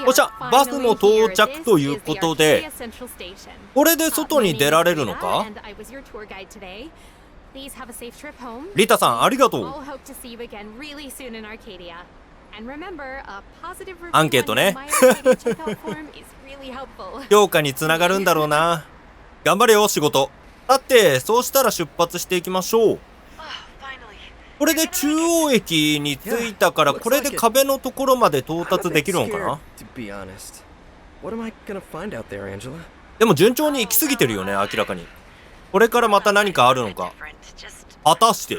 おっしゃ、バスも到着ということで、これで外に出られるのか？リタさん、ありがとう。アンケートね。評価につながるんだろうな。頑張れよ、仕事。だって、そうしたら出発していきましょう。これで中央駅に着いたから、これで壁のところまで到達できるのかな？でも順調に行き過ぎてるよね、明らかに。これからまた何かあるのか。果たして。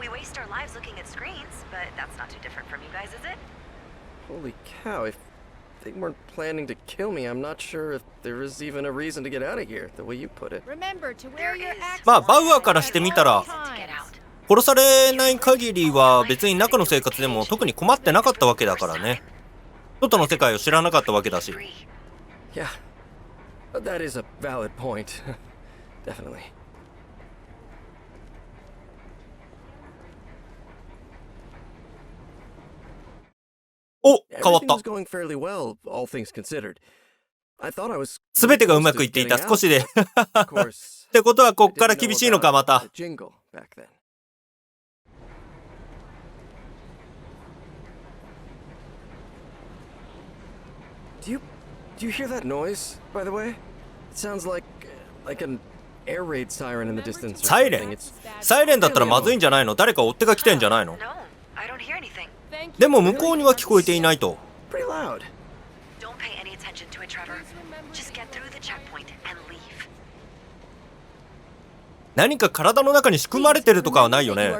We waste our lives looking at screens, but that's not too different from you guys, is it? Holy cow, if they weren't planning to kill me, I'm not sure if there is even a reason to get out of here, the way you put it. まあ、バウアーからしてみたら、殺されない限りは別に中の生活でも特に困ってなかったわけだからね。外の世界を知らなかったわけだし。Yeah, that is a valid point. Definitely. お、変わった。すべてがうまくいっていた、少しで。ってことは、こっから厳しいのか、また。Do you hear that noise, by the way? It sounds like an air raid siren in the distance. サイレン？サイレンだったらまずいんじゃないの？誰か追っ手が来てんじゃないの？でも向こうには聞こえていないと。何か体の中に仕組まれてるとかはないよね。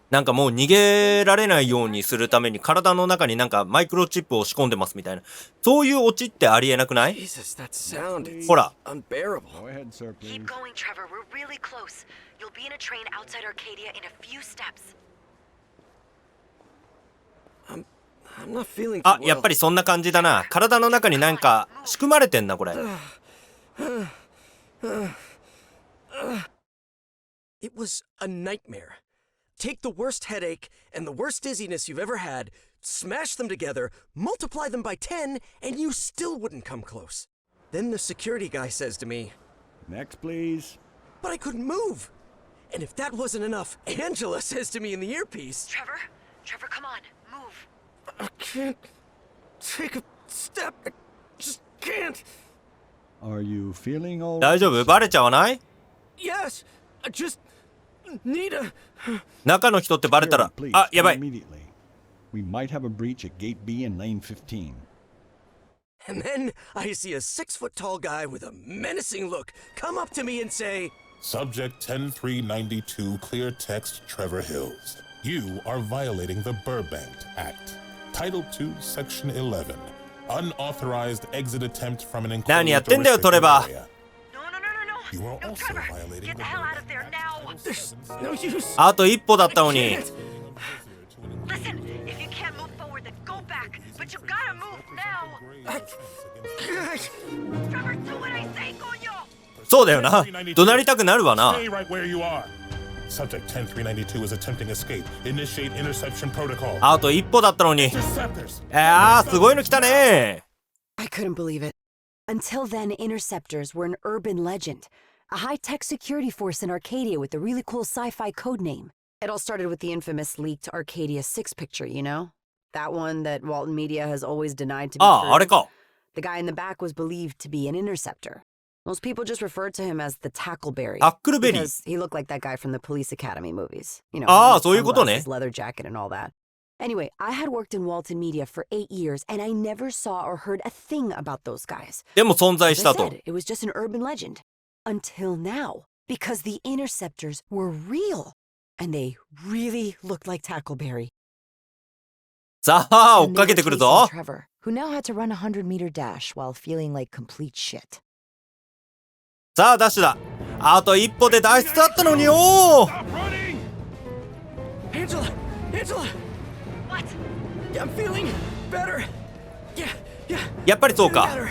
なんかもう逃げられないようにするために体の中になんかマイクロチップを仕込んでますみたいな、そういうオチってありえなくない？ほら。あ、やっぱりそんな感じだな。体の中になんか仕組まれてんな、これ。It was a nightmare. Take the worst headache and the worst dizziness you've ever had, smash them together, multiply them by 10, and you still wouldn't come close. Then the security guy says to me, "Next, please." But I couldn't move. And if that wasn't enough, Angela says to me in the earpiece, Trevor, come on, move. I can't take a step. I just can't. Are you feeling all right? 大丈夫？バレちゃわない？ Yes, I just need a... 中の人ってバレたら、あ、やばい。We might have a breach at Gate B in Lane 15. And then I see a 6-foot-tall guy with a menacing look come up to me and say, Subject 10392, clear text, Trevor Hills. You are violating the Burbank Act. Title 2, Section 11. Unauthorized exit attempt from an enclosed 何やってんだよ、トレバー。You are also violating the Burbank Act. あと一歩だったのに。Listen, if you can't move forward, then go back. But you gotta move now. Trevor, do what I say, coño. そうだよな。怒鳴りたくなるわな。 Stay right where you are. Subject 10392 is attempting escape. Initiate interception protocol. あと一歩だったのに。すごいの来たね。 I couldn't believe it. Until then, interceptors were an urban legend. A high-tech security force in Arcadia with a really cool sci-fi code name. It all started with the infamous leaked Arcadia 6 picture, you know? That one that Walton Media has always denied to be true. あれか。 The guy in the back was believed to be an interceptor. Most people just referred to him as the Tackleberry. Because he looked like that guy from the Police Academy movies. You know, そういうことね。 his leather jacket and all that. Anyway, I had worked in Walton Media for 8 years, and I never saw or heard a thing about those guys. でも存在し As I たと。 said, it was just an urban legend. Until now. Because the interceptors were real. And they really looked like Tackleberry. さあ、追っかけてくるぞ。 Trevor, who now had to run a 100-meter dash while feeling like complete shit. さあ、ダッシュだ。あと一歩で脱出だったのによー。 Angela! Angela! What? I'm feeling better. Yeah, yeah. やっぱりそう Feeling か。 better.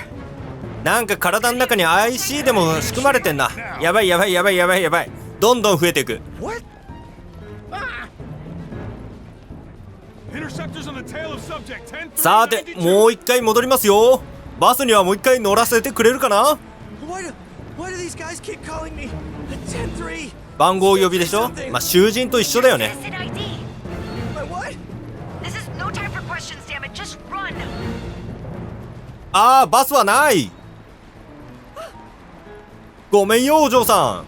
なんか体の中に IC でも仕組まれてんな。やばいやばいやばいやばいやばい。どんどん増えていく。 What? Interceptors on the tail of subject 10. さてもう一回戻りますよ。バスにはもう一回乗らせてくれるかな。 Why do these guys keep calling me? 10-3. 番号呼びでしょ。まあ囚人と一緒だよね。 Exit ID. My what? This is no time for questions, damn it. Just run. ああバスはない。ごめんよお嬢さ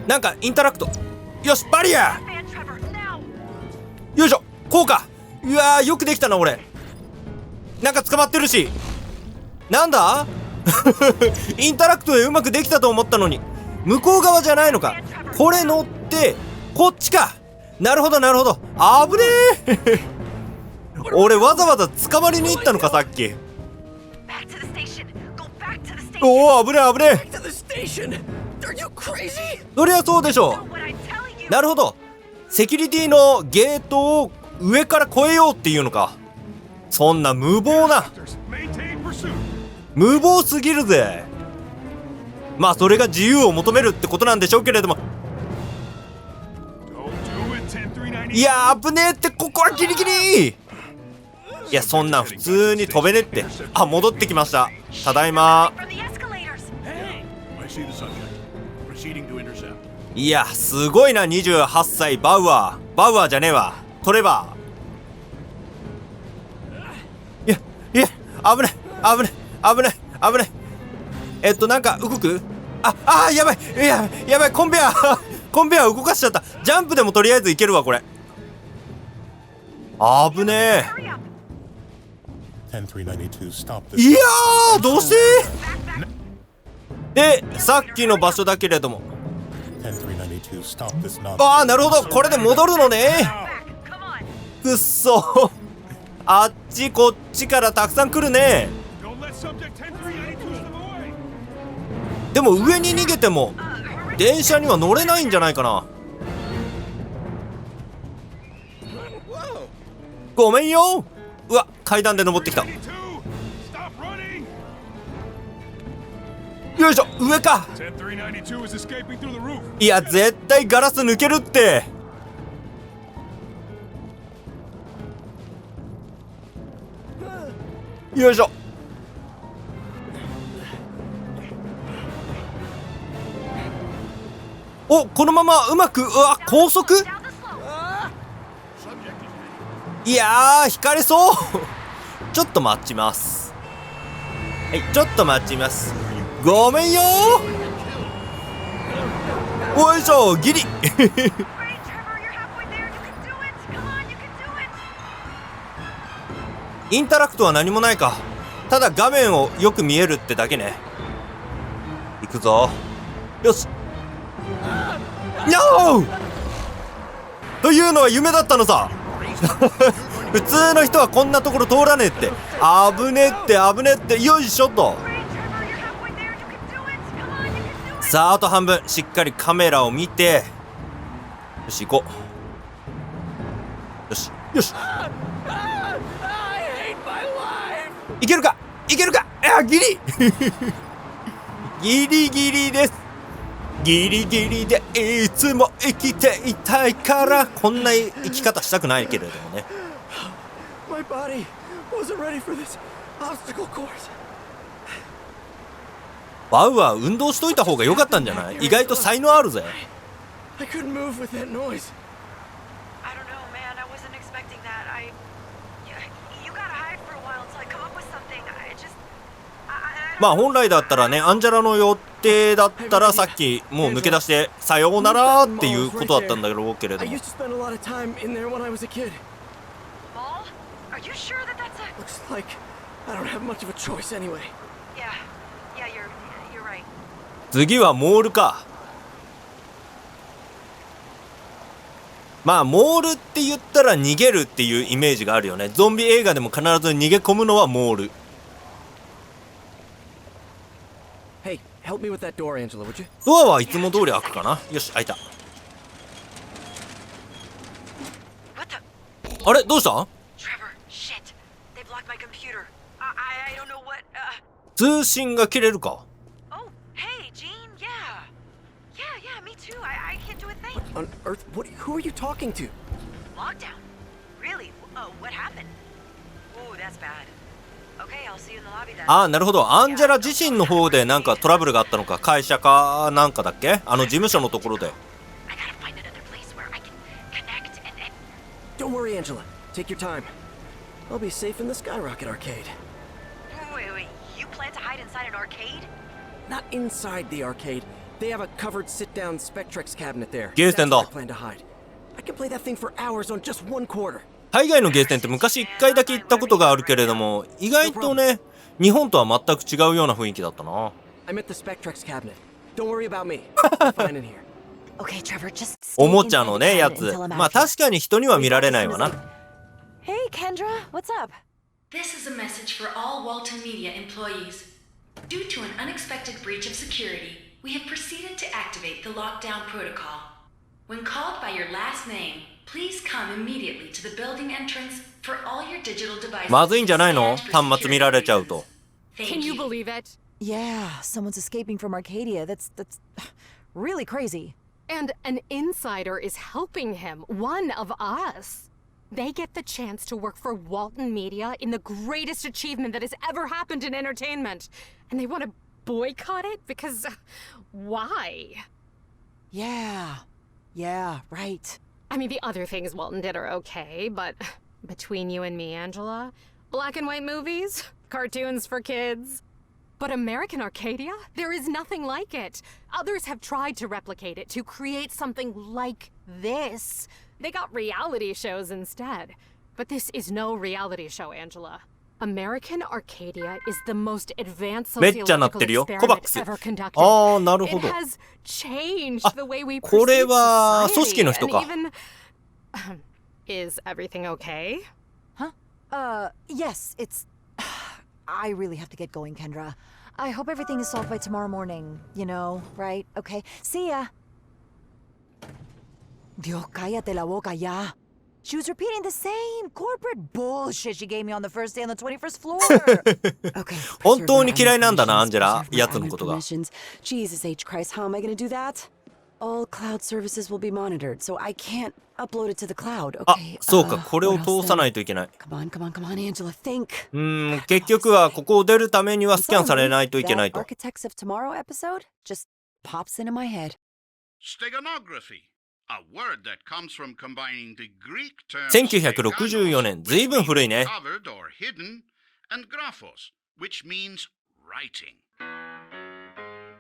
ん。なんかインタラクト。よしバリア。 Man, Trevor, now. よいしょこうか。うわーよくできたな俺。なんか捕まってるし。なんだインタラクトでうまくできたと思ったのに向こう側じゃないのか。これ乗ってこっちか。なるほどなるほど。あぶねえ俺わざわざ捕まりに行ったのかさっき。 Back to the station. Go back to the station. おおあぶねえあぶねえ。 To the station. Are you crazy? そりゃそうでしょ Do what I'm telling you. う。なるほどセキュリティのゲートを上から越えようっていうのか。そんな無謀な Maintain pursuit. 無謀すぎるぜ。まあそれが自由を求めるってことなんでしょうけれども。 Don't do it 10-390. いやー危ねえってここはギリギリ。いやそんなん普通に飛べねって。あ戻ってきました。ただいま。 From the escalators. I see the subject. Proceeding to intercept. いやすごいな28歳バウアー。バウアーじゃねえわトレバー。いや危ない危ない危ない危ない。なんか動く。やばいやばいコンベアコンベア動かしちゃった。ジャンプでもとりあえずいけるわこれ。危ね Hurry up. 10392 stop え。 this. いやーどうしてでさっきの場所だけれども。10392 stop this nonsense. なるほどこれで戻るのね。 Back. Come on. くっそあっちこっちからたくさん来るね。 Don't let subject 10-392 slip away. でも上に逃げても電車には乗れないんじゃないかな。ごめんよ。うわ階段で登ってきた。 92. Stop running. よいしょ上か。 10-392 is escaping through the roof. いや絶対ガラス抜けるって。よいしょ。おこのままうまく高速。 Down the slope. いやー引かれそうちょっと待ちます。はいちょっと待ちます。ごめんよー。おいしょギリ Great, Trevor. You're halfway there. You can do it. Come on, you can do it. インタラクトは何もないか。ただ画面をよく見えるってだけね。行くぞ。よし。ノーというのは夢だったのさ普通の人はこんなところ通らねえって。危ねって危ねってよいしょと。 Great, Trevor. You're halfway there. You can do it. Come on, you can do it. さああと半分しっかりカメラを見て。よし行こう。よしよし I hate my life. いけるかいけるか。ギリギリギリです。ギリギリでいつも生きていたいから。こんな生き方したくないけれどもね。 My body wasn't ready for this obstacle course. バウアー運動しといた方が良かったんじゃない。意外と才能あるぜ。 I couldn't move with that noise. I don't know, man. I wasn't expecting that. You gotta hide for a while until I come up with something. I just. I まあ本来だったらねアンジェラの予定だったらさっきもう抜け出してさようならっていうことだったんだろうけれど I も。 used to spend a lot of time in there when I was a kid. Mall? Are you sure that that's a? Looks like I don't have much of a choice anyway. Yeah. Yeah, you're right. 次はモールか。まあモールって言ったら逃げるっていうイメージがあるよね。ゾンビ映画でも必ず逃げ込むのはモール。Hey, help me with that door, Angela, would you? ドアはいつも通り開くかな。よし、開いた。 What the? あれどうした？ Trevor, shit. They blocked my computer. I don't know what. 通信が切れるか。 Oh, hey, Gene. Yeah. Yeah, me too. I can't do a thing. On Earth, who are you talking to? Lockdown. Really? What happened? Oh, that's bad. Okay, I'll see you in the lobby then. ああ、なるほど。アンジェラ自身の方でなんかトラブルがあったのか。会社かなんかだっけ、事務所のところで。 I gotta find another place where I can connect and. Don't worry, Angela. Take your time. I'll be safe in the Skyrocket arcade. Wait. You plan to hide inside an arcade? Not inside the arcade. They have a covered sit-down Spectrex cabinet there. ゲーセンだ。 That's where I plan to hide. I can play that thing for hours on just one quarter. 海外のゲーセンって昔1回だけ行ったことがあるけれども、意外とね、日本とは全く違うような雰囲気だったな。 I'm at the Spectrex cabinet. Don't worry about me. I'm fine in here. Okay, Trevor, just stay おもちゃの inside ね、 the や cabinet つ。 until I'm まあ out. 確かに人には見られないわな。 Hey, Kendra, what's up? This is a message for all Walton Media employees. Due to an unexpected breach of security, we have proceeded to activate the lockdown protocol. When called by your last name, please come immediately to the building entrance for all your digital devices. まずいんじゃないの？端末見られちゃうと。 Can you believe it? Yeah, someone's escaping from Arcadia. That's really crazy. And an insider is helping him, one of us. They get the chance to work for Walton Media in the greatest achievement that has ever happened in entertainment. And they want to boycott it because why? Yeah, right. I mean, the other things Walton did are okay, but between you and me, Angela, black and white movies, cartoons for kids. But American Arcadia? There is nothing like it. Others have tried to replicate it, to create something like this. They got reality shows instead. But this is no reality show, Angela. American Arcadia is the most advanced めっちゃなってるよ。 sociological コバック experiment ス。 ever conducted. ああ、なるほ It ど。 has changed the way we これ perceive は組織 society の人か。 and even is everything okay? Yes, it's... I really have to get going, Kendra. I hope everything is solved by tomorrow morning, you know, right? Okay, see ya. Dios, cállate la boca ya. She was repeating the same corporate bullshit she gave me on the first day on the 21st floor. Okay. 本当に嫌いなんだな、アンジェラ。やつのことが。 Jesus H. Christ, how am I gonna do that? All cloud services will be monitored, so I can't upload it to the cloud. あ、 Okay. そうか、これを what else 通さ then? ないといけない。 Come on, Angela, think. 結局はここを出るためにはスキャンされないといけないと。 That Architects of Tomorrow episode just pops into my head. Steganography, a word that comes from combining the Greek term 1964年、ずいぶん古いね。 covered or hidden, and graphos, which means writing.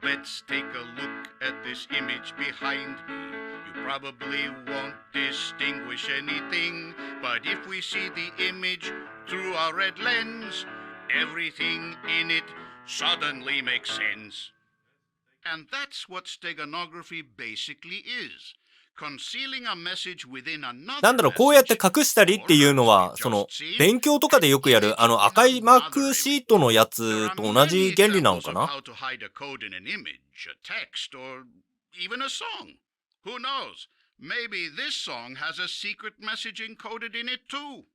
Let's take a look at this image behind me. You probably won't distinguish anything, but if we see the image through a red lens, everything in it suddenly makes sense. And that's what steganography basically is. Concealing a message within another なんだろう、こうやって隠したりっていうのは、勉強とかでよくやる、赤いマークシートのやつと同じ原理なのかな？ Who knows? Maybe this song has a secret message encoded in it too.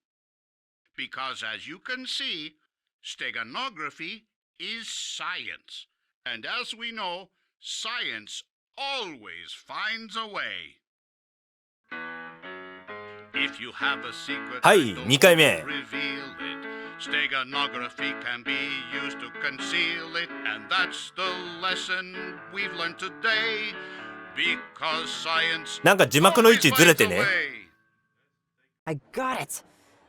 Because as you can see, steganography is science. And as we know, science always finds a way. If you have a secret, はい、2回目。 reveal it. Steganography can be used to conceal it, and that's the lesson we've learned today. Because science なんか字幕の位置ずれてね。 I got it.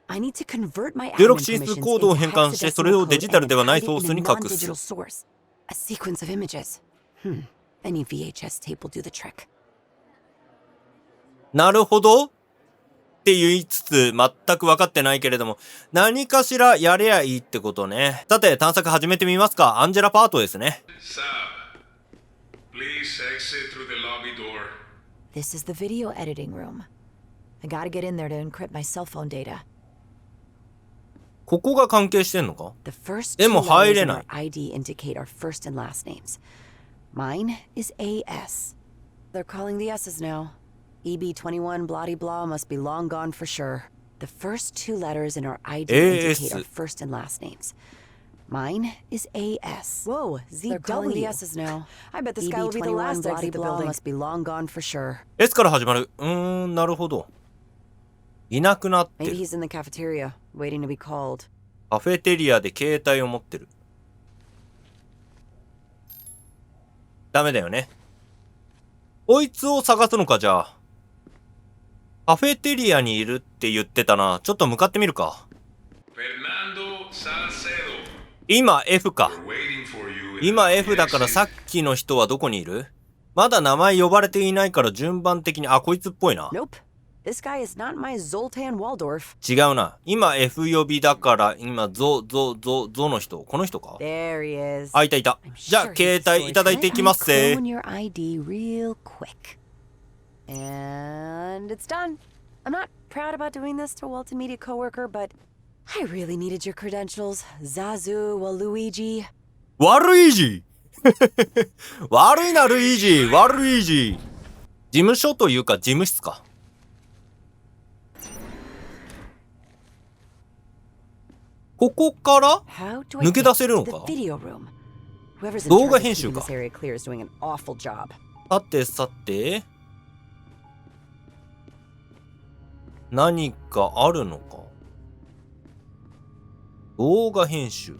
I need to convert my 16進数コードを変換してそれをデジタルではないソースに隠す。 A sequence of images. Any VHS tape will do the trick. なるほどって言いつつ全く分かってないけれども、何かしらやれゃいいってことね。さて探索始めてみますか。アンジェラパートですね。 Please exit through the lobby door. This is the video editing room. I gotta get in there to encrypt my cell phone data. ここが関係してんのか？ The first で two も letters 入れ in ない。 our ID indicate our first and last names. Mine is AS. They're calling the S's now. EB21 bloody blah must be long gone for sure. The first two letters in our ID indicate our first and last names. Mine is AS. Whoa, ZW. They're calling the S's now. I bet this guy will be the last to exit the building. Must be long gone for sure. S から始まる。なるほど。いなくなってる。 Maybe he's in the cafeteria, waiting to be called. カフェテリアで携帯を持ってる。ダメだよね。こいつを探すのか、じゃあ。カフェテリアにいるって言ってたな。ちょっと向かってみるか。今 F か。今 F だからさっきの人はどこにいる？まだ名前呼ばれていないから順番的に、あ、こいつっぽいな。Nope. This guy is not my Zoltan Waldorf. 違うな。今 F 呼びだから、今ゾの人。この人か？ There he is. あ、いたいた。じゃあ、携帯いただいていきますぜ。 Clone your ID real quick. And it's done. I'm not proud about doing this to a Walton Media coworker, but I really needed your credentials, Zazu Waluigi. 悪いじ悪いなルイージ悪いじ。事務所というか事務室か。ここから抜け出せるのか？動画編集か。さてさて何かあるのか？動画編集。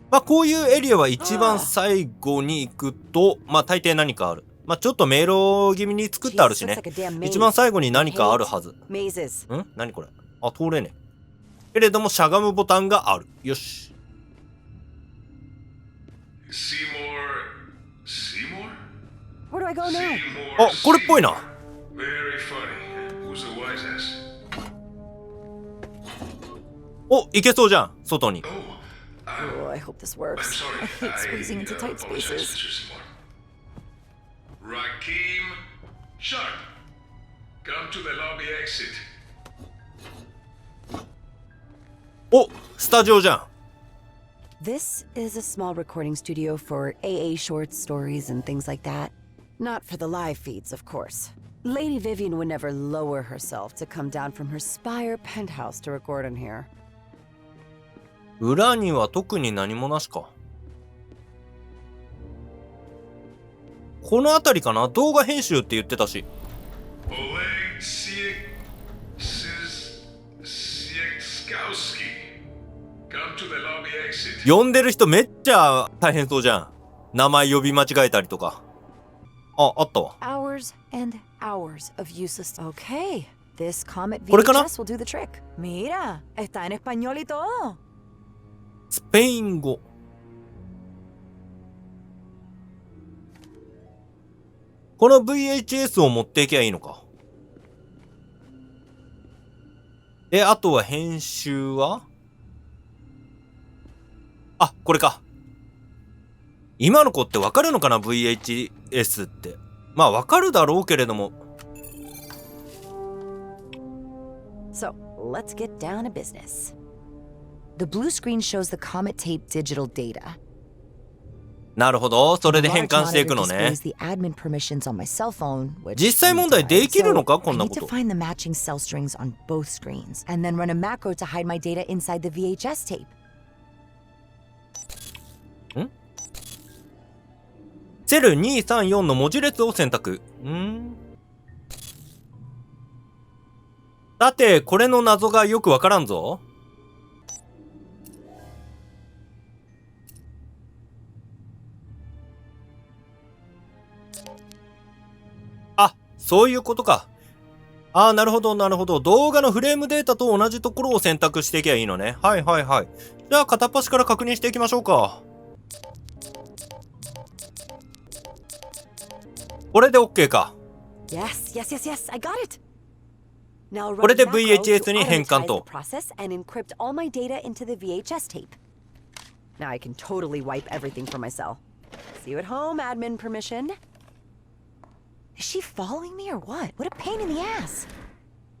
まあこういうエリアは一番最後に行くと、まあ大抵何かある。まあちょっと迷路気味に作ってあるしね。一番最後に何かあるはず。何これ？あ、通れねえ。けれどもしゃがむボタンがある。よし。あ、これっぽいな。お、いけそうじゃん、外に。Oh, I hope this works. I hate squeezing into tight spaces. Rakim, Sharp, come to the lobby exit. お、スタジオじゃん。This is a small recording studio for AA short stories and things like that. Not for the live feeds, of course. Lady Vivian would never lower herself to come down from her spire penthouse to record in here. 裏には特に何もなしか。この辺りかな？動画編集って言ってたし。呼んでる人めっちゃ大変そうじゃん。名前呼び間違えたりとか。あ、あったわ。Hours and hours of useless. Okay, this comet これかな？ VHS will do the trick. Mira, está en español y todo. スペイン語。この VHS を持っていけばいいのか。あとは編集は？あ、これか。今の子ってわかるのかな VHS って。まあわかるだろうけれども。So, let's get down to business. The blue screen shows the comet tape digital data. なるほど。それで変換していくのね。実際問題できるのかこんなこと。I need to find the matching cell strings on both screens and then run a macro to hide my data inside the VHS tape. セル234の文字列を選択。さて、これの謎がよくわからんぞ。あ、そういうことか。ああ、なるほど、なるほど。動画のフレームデータと同じところを選択していけばいいのね。はいはいはい。じゃあ、片っ端から確認していきましょうか。これで OK か。Yes, yes, yes, yes, I got it. これで VHS に変換と。Now I can totally wipe everything from my cell. See you at home, admin permission. Is she following me or what? What a pain in the ass.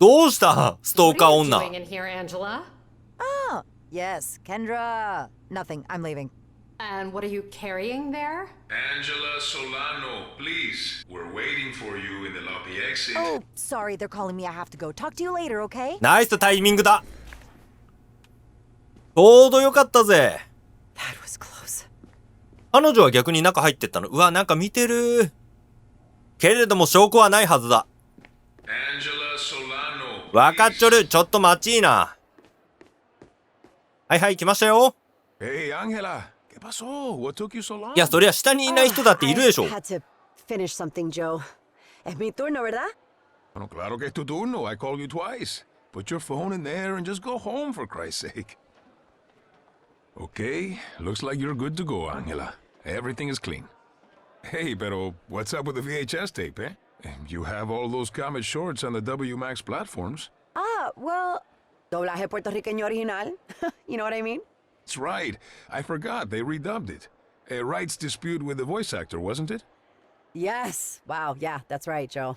どうしたストーカー女。What are you doing in here, Angela? Oh, Yes, Kendra. Nothing. I'm leaving. And what are you carrying there? Angela Solano, please. We're waiting for you in the lobby exit. Oh, sorry. They're calling me. I have to go. Talk to you later, okay? ナイスタイミングだ。ちょうどよかったぜ。That was close. 彼女は逆に中入ってったの。うわ、なんか見てる。けれども証拠はないはずだ。Angela Solano. わかっちょる。ちょっと待ちいな。はいはい、来ましたよ。Hey, Angela. ¿Qué pasó? What took you so long? いや、そりゃ下にいない人だっているでしょ。 I had to finish something, Joe. Es mi turno, ¿verdad? Bueno, claro que es tu turno. I called you twice. Put your phone in there and just go home, for Christ's sake. Okay, looks like you're good to go, Angela. Everything is clean. Hey, pero what's up with the VHS tape, eh? You have all those comic shorts on the WMAX platforms. Ah, well, doblaje puertorriqueño original. You know what I mean? That's right. I forgot. They redubbed it. A rights dispute with the voice actor, wasn't it? Yes. Wow, yeah, that's right, Joe.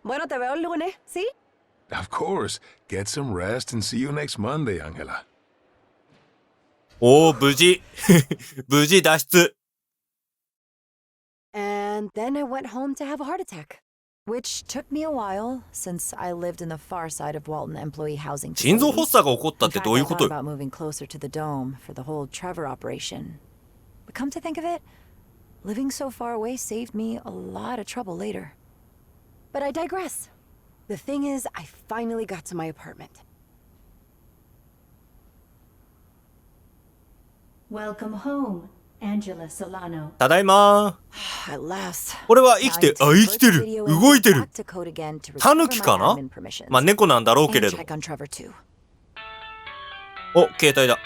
Bueno, te veo el lunes, ¿sí? Of course. Get some rest and see you next Monday, Angela. おー、無事。無事脱出。And then I went home to have a heart attack, which took me a while since I lived in the far side of Walton employee housing 心臓 facilities. 発作が起こったって In どうい fact, うこ I と thought よ。 about moving closer to the dome for the whole Trevor operation. But come to think of it, living so far away saved me a lot of trouble later. But I digress. The thing is, I finally got to my apartment. Welcome home, Angela Solano. ただいまー。 At last. これは生きて、あ、生きてる。動いてる。 Back to code again to タヌ recover キ my かな admin permissions. まあ、猫なんだろうけれ And ど。 check on Trevor too. お、携帯だ。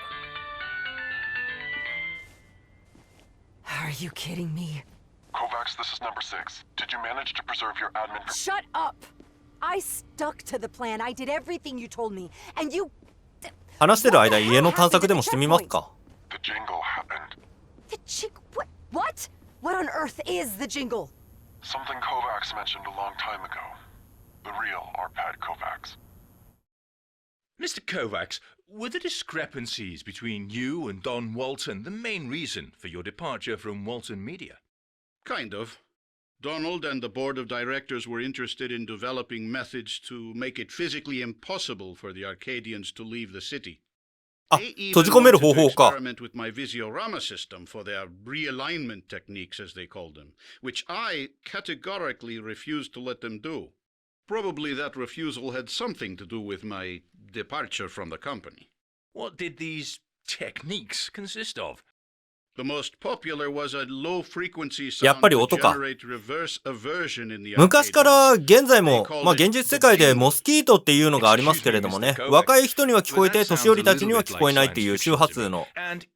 Are you kidding me? Kovacs, this is number 6. Did you manage to preserve your admin? Shut up! I stuck to the plan. I did everything you told me. And you... 話してる間、家の探索でもしてみますか。 The jingle happened. The jingle? What? What on earth is the jingle? Something Kovacs mentioned a long time ago. The real Arpad Kovacs. Mr. Kovacs, were the discrepancies between you and Don Walton the main reason for your departure from Walton Media? Kind of. Donald and the board of directors were interested in developing methods to make it physically impossible for the Arcadians to leave the city. あ、 They 閉じ even 込める wanted 方 to 法か。 experiment with my Visiorama system for their realignment techniques, as they called them, which I categorically refused to let them do. Probably that refusal had something to do with my departure from the company. What did these techniques consist of? The most popular was a low-frequency やっ sound ぱり to 音か。 generate reverse aversion in the 昔か Arcadians. ら現在も、まあ現実世界でモスキートっていうのがありますけれどもね、若い人には聞こえて年寄りたちには聞こえないっていう周波数の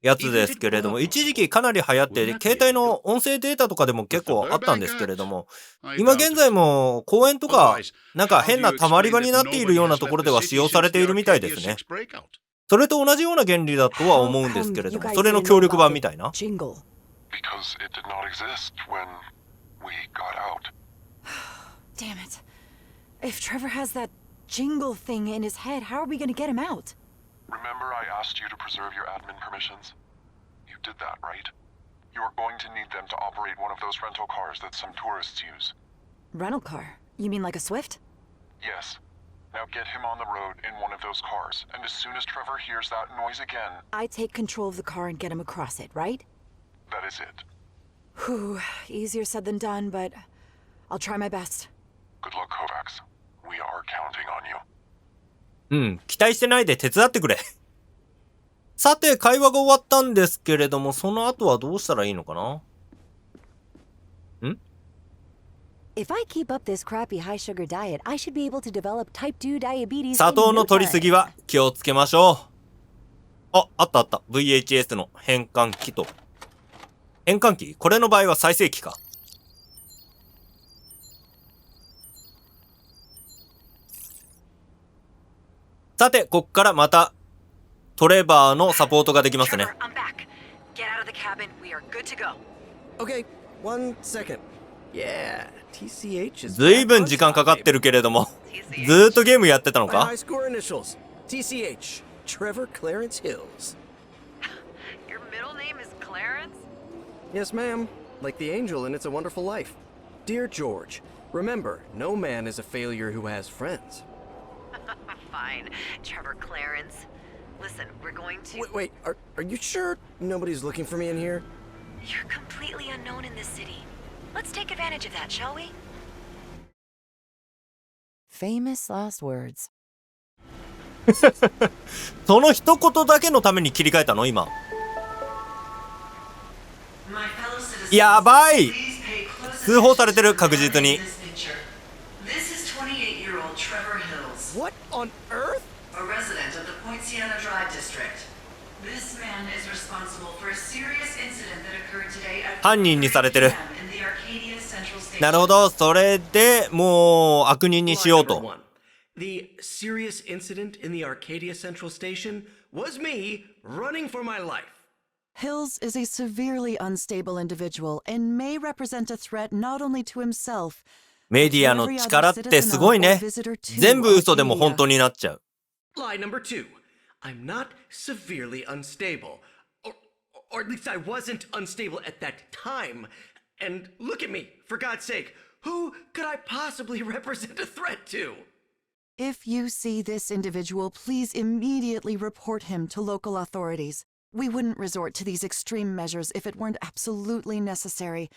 やつですけれども、一時期かなり流行って携帯の音声データとかでも結構あったんですけれども、今現在も公園とかなんか変な溜まり場になっているようなところでは使用されているみたいですね。それと同じような原理だとは思うんですけれども、それの協力版みたいな。 Because it did not exist when we got out. Damn it. If Trevor has that jingle thing in his head, how are we gonna get him out? Remember I asked you to preserve your admin permissions? You did that, right? You are going to need them to operate one of those rental cars that some tourists use. Rental car? You mean like a Swift? Yes. Now get him on the road in one of those cars, and as soon as Trevor hears that noise again... I take control of the car and get him across it, right? That is it. Whew, easier said than done, but I'll try my best. Good luck, Kovacs. We are counting on you. うん、期待してないで手伝ってくれ。さて、会話が終わったんですけれども、その後はどうしたらいいのかな？ If I keep up this crappy high sugar diet, I should be able to develop type 2 diabetes. 砂糖の取りすぎは気をつけましょう。あ、あったあった。VHS の変換器と。変換器？これの場合は再生機か。さて、こっからまたトレバーのサポートができますね。 Trevor, I'm back. Get out of the cabin. We are good to go. Okay, 1 second. Yeah, TCH is ずいぶん時間かかってるけれども、ずーっとゲームやってたの My か？ high score initials. TCH. Trevor Clarence Hills. Your middle name is Clarence? Yes, ma'am. Like the angel in It's a Wonderful Life. Dear George, remember, no man is a failure who has friends. Fine, Trevor Clarence. Listen, we're going to... Wait, are you sure nobody's looking for me in here? You're completely unknown in this city. Let's take advantage of that, shall we? Famous last words. その一言だけのために切り替えたの今。やばい。通報されてる、確実に。What on earth? A resident of the Point Siena Drive district. This man is responsible for a serious incident that occurred today at 犯人にされてる。 in the Arcadia Central Station. なるほど、それでもう悪人にしようと。The serious incident in the Arcadia Central Station was me running for my life. Hills is a severely unstable individual and may represent a threat not only to himself. メディアの力ってすごいね。全部嘘でも本当になっちゃう。Lie number 2. I'm not severely unstable. Or at least I wasn't unstable at that time. And look at me, for God's sake. Who could I possibly represent a threat to? If you see this individual, please immediately report him to local authorities. We wouldn't resort to these extreme measures if it weren't absolutely necessary.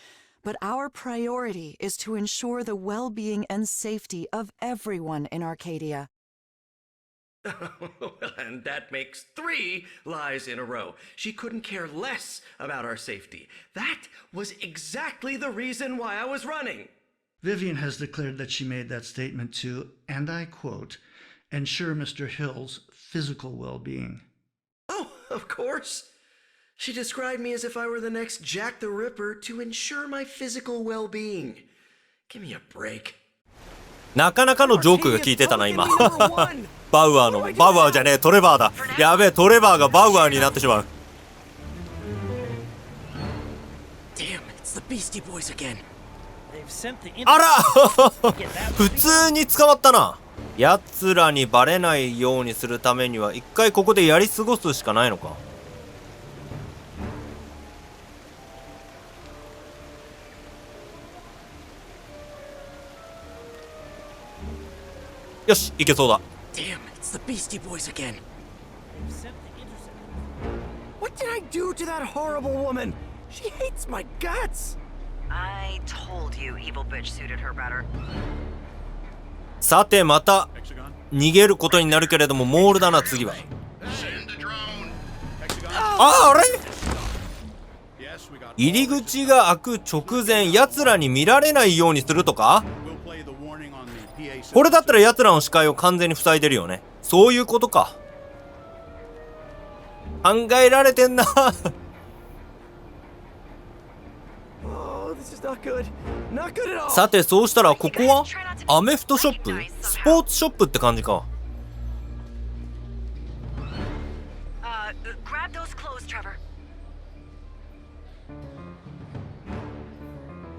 But our priority is to ensure the well-being and safety of everyone in Arcadia. And that makes 3 lies in a row. She couldn't care less about our safety. That was exactly the reason why I was running. Vivian has declared that she made that statement to, and I quote, ensure Mr. Hill's physical well-being. Oh, of course. She described me as if I were the next Jack the Ripper to ensure my physical well-being. Give me a break. なかなかのジョークが効いてたな今。バウアーじゃねえ、トレバーだ。やべえ、トレバーがバウアーになってしまう。Damn, it's the Beastie Boys again. あら普通に捕まったな。奴らにバレないようにするためには一回ここでやり過ごすしかないのか。よし、いけそうだ。 Damn, it's the Beastie Boys again. What did I do to that horrible woman? She hates my guts. I told you evil bitch suited her better. さてまた逃げることになるけれども、モールだな次は。あれ入り口が開く直前、奴らに見られないようにするとか。これだったら奴らの視界を完全に塞いでるよね。そういうことか。考えられてんな。さてそうしたらここはアメフトショップ、スポーツショップって感じか。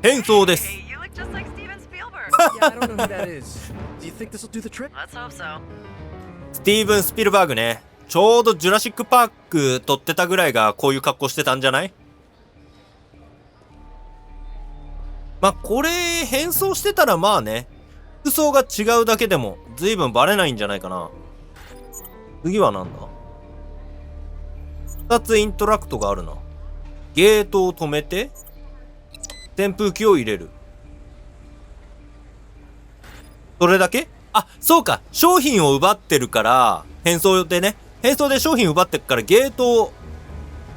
変装です。スティーブン・スピルバーグね。ちょうどジュラシック・パーク撮ってたぐらいがこういう格好してたんじゃない？まあこれ変装してたらまあね、服装が違うだけでも随分バレないんじゃないかな。次はなんだ？2つイントラクトがあるな。ゲートを止めて扇風機を入れる。それだけ？あ、そうか。商品を奪ってるから変装でね。変装で商品奪ってるからゲートを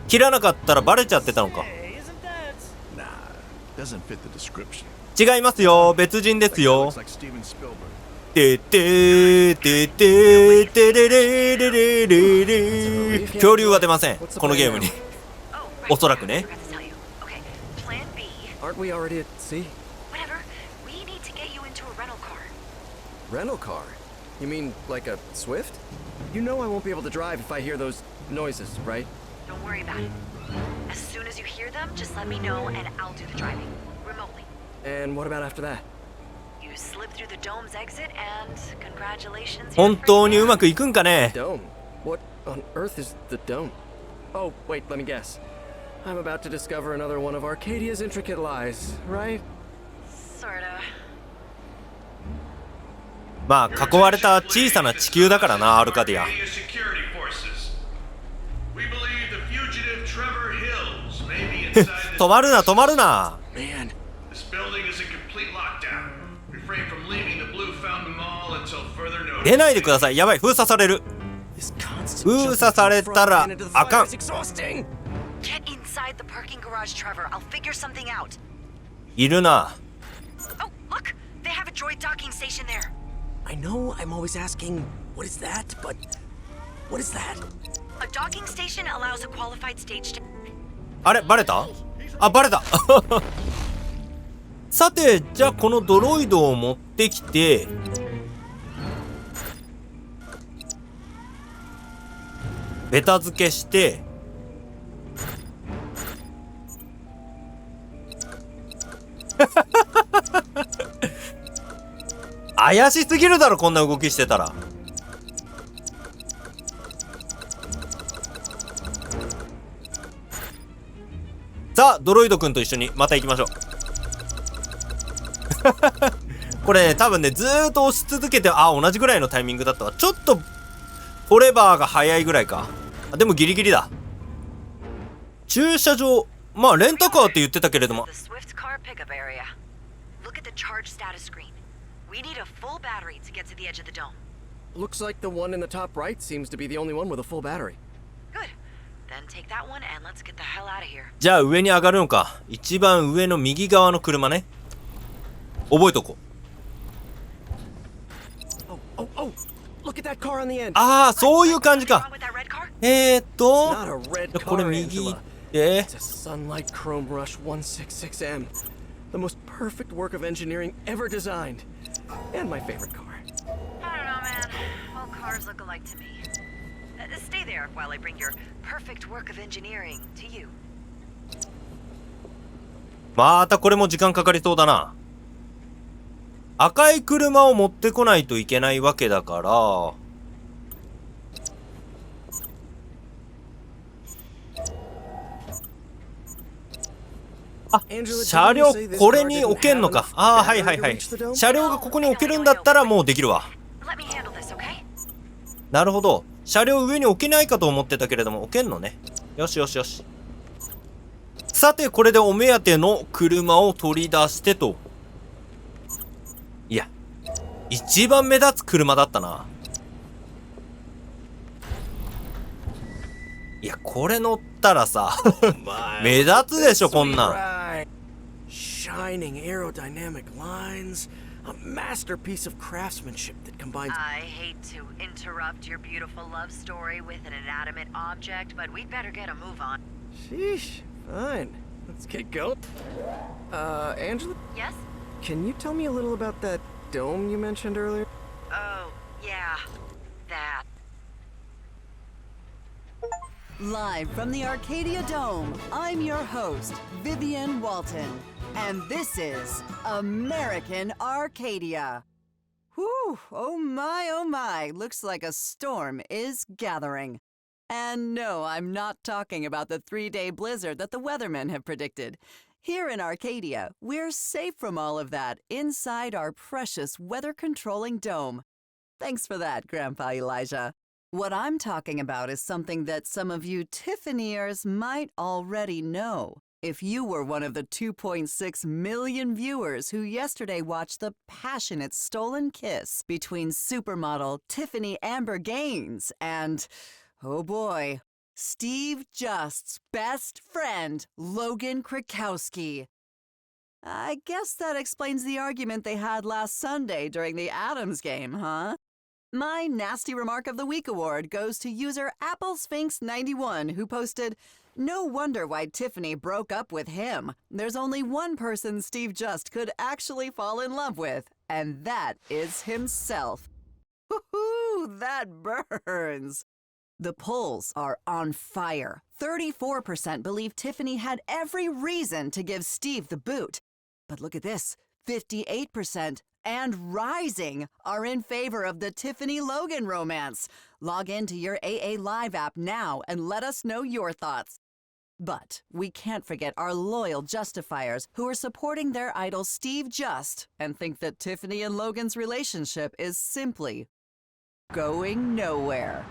切らなかったらバレちゃってたのか。違いますよ。別人ですよ。てててててれれれれれれ。恐竜は出ません。このゲームに。おそらくね。Aren't we already at sea? Whatever. We need to get you into a rental car. Rental car? You mean like a Swift? You know I won't be able to drive if I hear those noises, right? Don't worry about it. As soon as you hear them, just let me know and I'll do the driving. Remotely. And what about after that? You slip through the dome's exit and congratulations. 本当にうまくいくんかね。Dome? on earth is the dome? Oh, wait, let me guess. I'm about to discover another one of Arcadia's intricate lies, right? Sorta. まあ囲われた小さな地球だからな、アルカディア。止まるな止まるな。出ないでください。やばい、封鎖される。封鎖されたらあかん。いるな。I know I'm always asking, what is that? But what is that? A docking station allows a qualified stage to... あれバレた？あ、バレた。さて、じゃあこのドロイドを持ってきて、ベタ付けして、怪しすぎるだろ、こんな動きしてたら。さあ、ドロイドくんと一緒にまた行きましょう。これね、多分ね、ずーっと押し続けて、あ、同じぐらいのタイミングだったわ。ちょっと、フォレバーが早いぐらいか。あ、でもギリギリだ。駐車場、まあ、レンタカーって言ってたけれども。We need a full battery to get to the edge of the dome. Looks like the one in the top right seems to be the only one with a full battery. Good. Then take that one and let's get the hell out of here. じゃあ上に上がるのか。一番上の右側の車ね。覚えとこう。ああ、そういう感じか。これ右行って。Sunlight Chrome Rush 166M. The most perfect work of engineering ever designed. And my favorite car. I don't know, man. All cars look alike to me. Stay there while I bring your perfect work of engineering to you. またこれも時間かかりそうだな。赤い車を持ってこないといけないわけだから。あ、車両これに置けんのか。ああ、はいはいはい。車両がここに置けるんだったらもうできるわ。なるほど。車両上に置けないかと思ってたけれども、置けんのね。よしよしよし。さて、これでお目当ての車を取り出してと。いや、一番目立つ車だったな。いや、これ乗ったらさ、目立つでしょ、こんなん。Shining aerodynamic lines, a masterpiece of craftsmanship that combines. I hate to interrupt your beautiful love story with an inanimate object, but we'd better get a move on. Sheesh, fine. Let's get going. Angela? Yes? Can you tell me a little about that dome you mentioned earlier? Oh, yeah. That. Live from the Arcadia Dome, I'm your host, Vivian Walton, and this is American Arcadia. Whew, oh my, looks like a storm is gathering. And no, I'm not talking about the 3-day blizzard that the weathermen have predicted. Here in Arcadia, we're safe from all of that inside our precious weather-controlling dome. Thanks for that, Grandpa Elijah. What I'm talking about is something that some of you Tiffanyers might already know. If you were one of the 2.6 million viewers who yesterday watched the passionate stolen kiss between supermodel Tiffany Amber Gaines and, oh boy, Steve Just's best friend, Logan Krakowski. I guess that explains the argument they had last Sunday during the Adams game, huh? My Nasty Remark of the Week award goes to user AppleSphinx91, who posted, "No wonder why Tiffany broke up with him. There's only one person Steve Just could actually fall in love with, and that is himself." Woohoo! That burns! The polls are on fire. 34% believe Tiffany had every reason to give Steve the boot. But look at this. 58% and rising are in favor of the Tiffany Logan romance. Log into your AA Live app now and let us know your thoughts. But we can't forget our loyal Justifiers who are supporting their idol Steve Just and think that Tiffany and Logan's relationship is simply going nowhere.